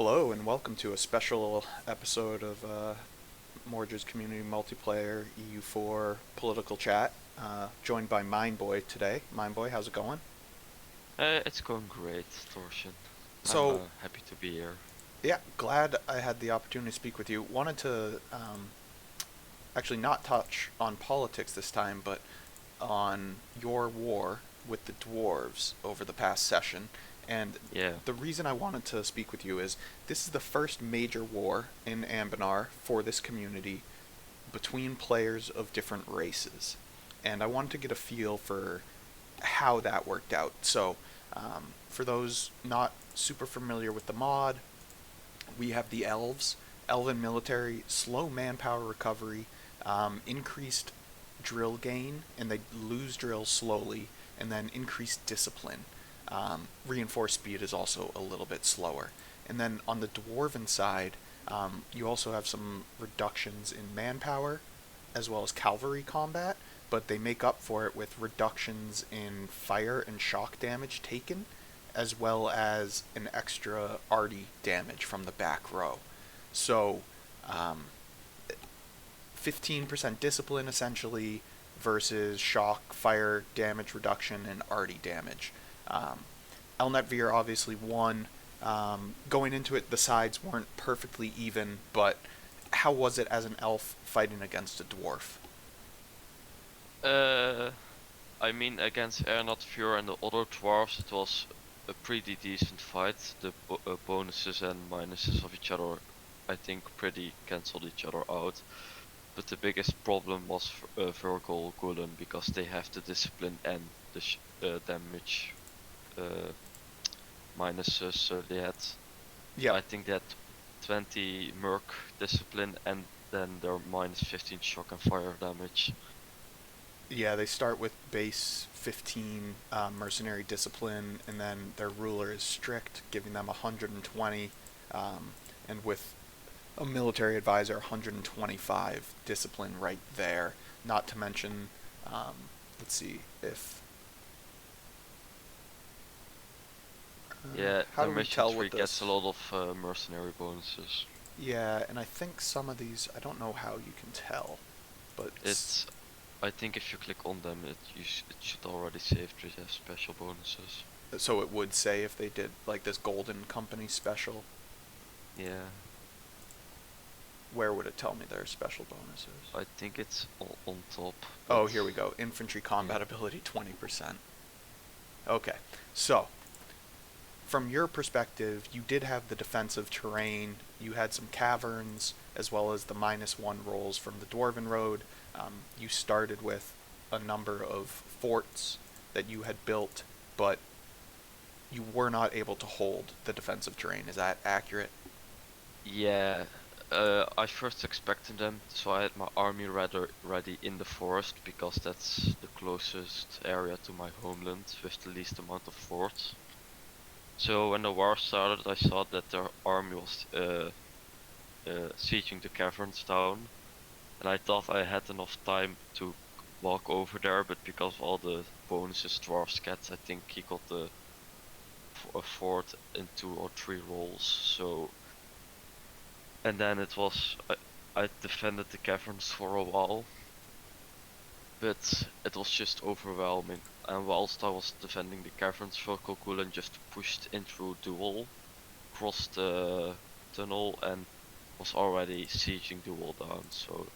Hello and welcome to a special episode of Morge's Community Multiplayer EU4 Political Chat. Joined by Mindboy today. Mindboy, how's it going? It's going great, Torsion. I'm So, happy to be here. yeah, glad I had the opportunity to speak with you. Wanted to actually not touch on politics this time, but on your war with the dwarves over the past session. And Yeah, the reason I wanted to speak with you is this is the first major war in Ambenar for this community between players of different races. And I wanted to get a feel for how that worked out. So, for those not super familiar with the mod, we have the elves, elven military, slow manpower recovery, increased drill gain, and they lose drills slowly, and then increased discipline. Reinforced speed is also a little bit slower. And then on the dwarven side, you also have some reductions in manpower as well as cavalry combat, but they make up for it with reductions in fire and shock damage taken, as well as an extra arty damage from the back row. So, um, 15% discipline essentially versus shock, fire damage reduction, and arty damage. Elnetvir obviously won. Going into it, the sides weren't perfectly even, but how was it as an elf fighting against a dwarf? uh, I mean against Ernatfjord and the other dwarves it was a pretty decent fight. The bonuses and minuses of each other I think pretty cancelled each other out. But the biggest problem was Virgil Gulen because they have the discipline and the damage uh, minuses, so they had, Yep. I think they had 20 merc discipline and then they're minus 15 shock and fire damage. Yeah, they start with base 15 mercenary discipline, and then their ruler is strict, giving them 120, and with a military advisor, 125 discipline right there. Not to mention, um, let's see if Yeah, how the do we mission tell 3 with gets a this? lot of mercenary bonuses. Yeah, and I think some of these, I don't know how you can tell, but It's, I think if you click on them, it should already save the special bonuses. so it would say if they did like this Golden Company special, Yeah, where would it tell me their special bonuses? I think it's on top, Oh, but here we go. Infantry yeah. combat ability 20%. Okay, so from your perspective, you did have the defensive terrain. You had some caverns, as well as the -1 rolls from the Dwarven Road. You started with a number of forts that you had built, but you were not able to hold the defensive terrain. Is that accurate? Yeah, I first expected them, so I had my army ready in the forest because that's the closest area to my homeland with the least amount of forts. So when the war started, I saw that their army was sieging the caverns down, and I thought I had enough time to walk over there, but because of all the bonuses dwarves get, I think he got a fort in 2 or 3 rolls. So, and then it was I defended the caverns for a while, but it was just overwhelming. And whilst I was defending the caverns, Volkogulen just pushed in through the wall, crossed the tunnel, and was already sieging the wall down. So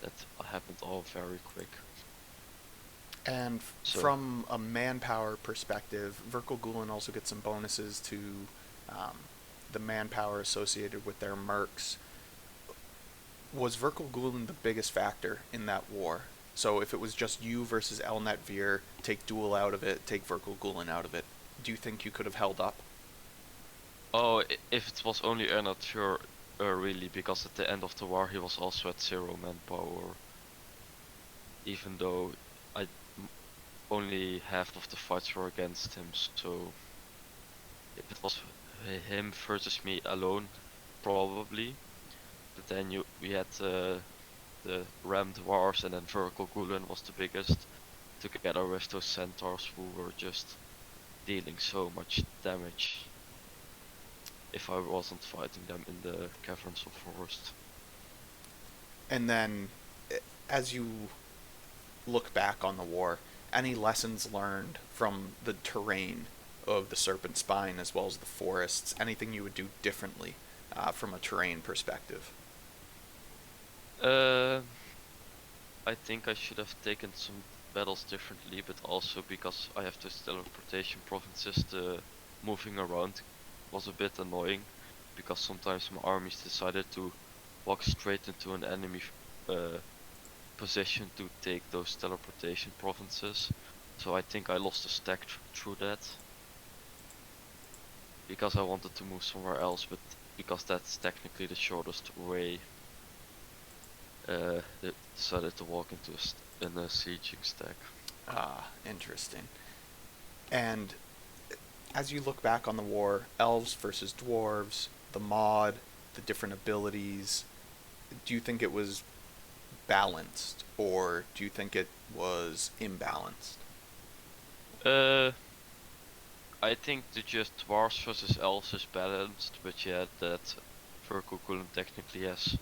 that happened all very quick. And So from a manpower perspective, Verkal Gulen also gets some bonuses to um, the manpower associated with their mercs. Was Verkal Gulen the biggest factor in that war? So if it was just you versus Elnet Veer, take Duel out of it, take Verkal Gulen out of it, do you think you could have held up? oh, if it was only Ernature, really, because at the end of the war he was also at 0 manpower, even though I only half of the fights were against him. So if it was him versus me alone, probably. But then we had the rammed wars, and then Vertical Gulen was the biggest, together with those centaurs who were just dealing so much damage. if I wasn't fighting them in the caverns of forest. And then, as you look back on the war, any lessons learned from the terrain of the Serpent Spine as well as the forests? Anything you would do differently from a terrain perspective? Uh, I think I should have taken some battles differently, but also because I have those teleportation provinces, the moving around was a bit annoying, because sometimes my armies decided to walk straight into an enemy uh, position to take those teleportation provinces. So I think I lost a stack through that, because I wanted to move somewhere else, but because that's technically the shortest way, they decided to walk into in a sieging stack. Ah, interesting. And as you look back on the war, elves versus dwarves, the mod, the different abilities, do you think it was balanced or do you think it was imbalanced? Uh, I think the just dwarves versus elves is balanced, but yeah, that Verkukulen technically has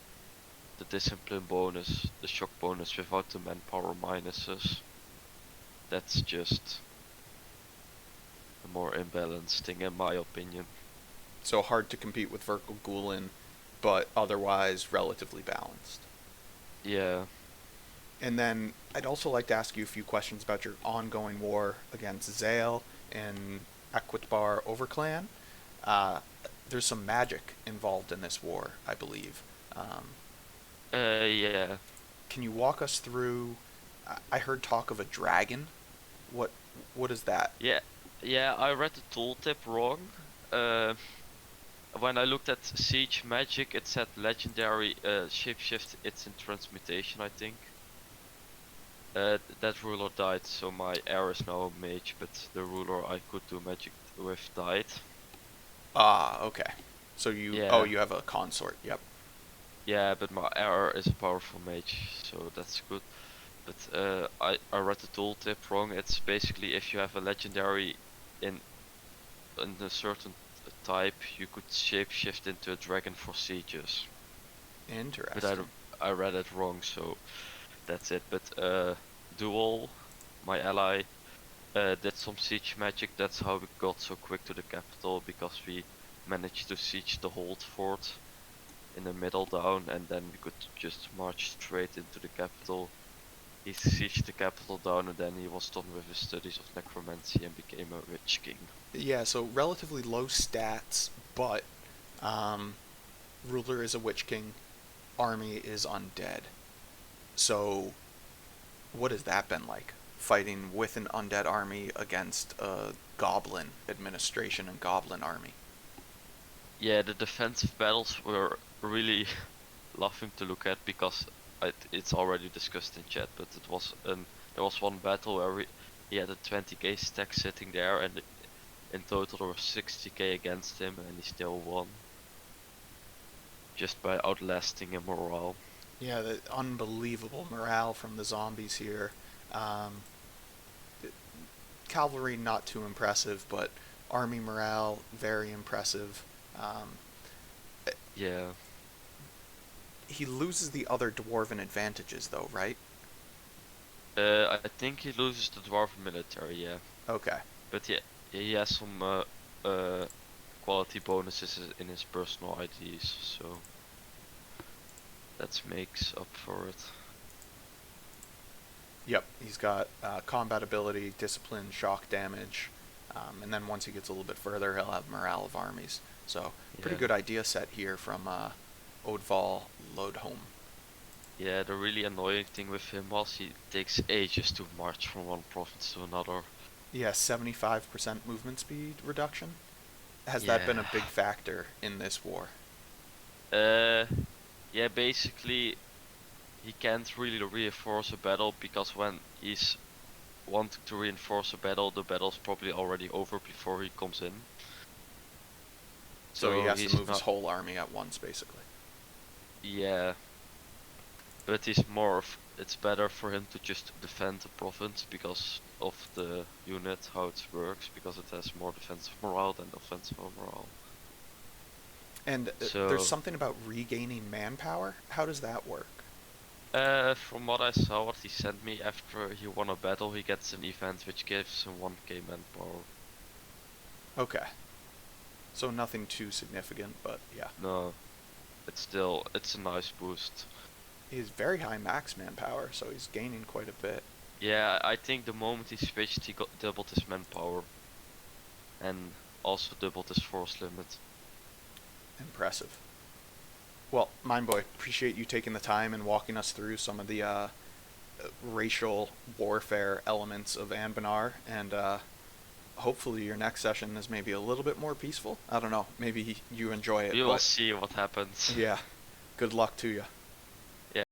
the discipline bonus, the shock bonus without the manpower minuses. That's just a more imbalanced thing in my opinion. So hard to compete with Verkogulin, but otherwise relatively balanced. Yeah, And then I'd also like to ask you a few questions about your ongoing war against Zale and Equitbar Overclan. Uh, there's some magic involved in this war, I believe. Um, yeah, can you walk us through? I heard talk of a dragon. What what is that? yeah, yeah. I read the tooltip wrong. Uh, when I looked at siege magic, it said legendary shapeshift. It's in transmutation, I think. That ruler died, so my heir is now a mage, but the ruler I could do magic with died. Ah, okay. So Yeah, you have a consort. Yep. yeah, but my heir is a powerful mage, so that's good. But I read the tooltip wrong. It's basically if you have a legendary in a certain type, you could shapeshift into a dragon for sieges. But Interesting. I read it wrong, so that's it. But Dual, my ally, did some siege magic. That's how we got so quick to the capital, because we managed to siege the hold fort in the middle down, and then we could just march straight into the capital. He sieged the capital down, and then he was done with his studies of necromancy and became a witch king. Yeah, so relatively low stats, but um, ruler is a witch king, army is undead. So, what has that been like? Fighting with an undead army against a goblin administration and goblin army. Yeah, the defensive battles were really laughing to look at, because it's already discussed in chat, but there was one battle where he had a 20k stack sitting there, and in total there were 60k against him, and he still won just by outlasting him morale. Yeah, the unbelievable morale from the zombies here. Um, Cavalry not too impressive, but army morale very impressive. Um, Yeah, he loses the other dwarven advantages, though, right? I think he loses the dwarven military, yeah, Okay. but yeah, he has some uh, quality bonuses in his personal IDs, so that makes up for it. Yep, he's got combat ability, discipline, shock damage, and then once he gets a little bit further, he'll have morale of armies. So, pretty Yeah. good idea set here from Odval Lodholm. Yeah, the really annoying thing with him was he takes ages to march from one province to another. Yeah, 75% movement speed reduction. Has that been a Yeah. big factor in this war? Uh, yeah, basically he can't really reinforce a battle, because when he's wanting to reinforce a battle, the battle's probably already over before he comes in. So he So has to he's move his not, whole army at once, basically. yeah, but he's more of, it's better for him to just defend the province because of the unit, how it works, because it has more defensive morale than offensive morale. And there's So, something about regaining manpower. How does that work? from what I saw, what he sent me after he won a battle, he gets an event which gives him 1k manpower. Okay. So nothing too significant, but yeah. No, it's a nice boost. He's very high max manpower, so he's gaining quite a bit. Yeah, I think the moment he switched, he got doubled his manpower and also doubled his force limit. Impressive. Well, Mindboy, appreciate you taking the time and walking us through some of the racial warfare elements of Anbanar, and hopefully your next session is maybe a little bit more peaceful. I don't know, maybe you enjoy it, We will but see what happens. yeah, good luck to you.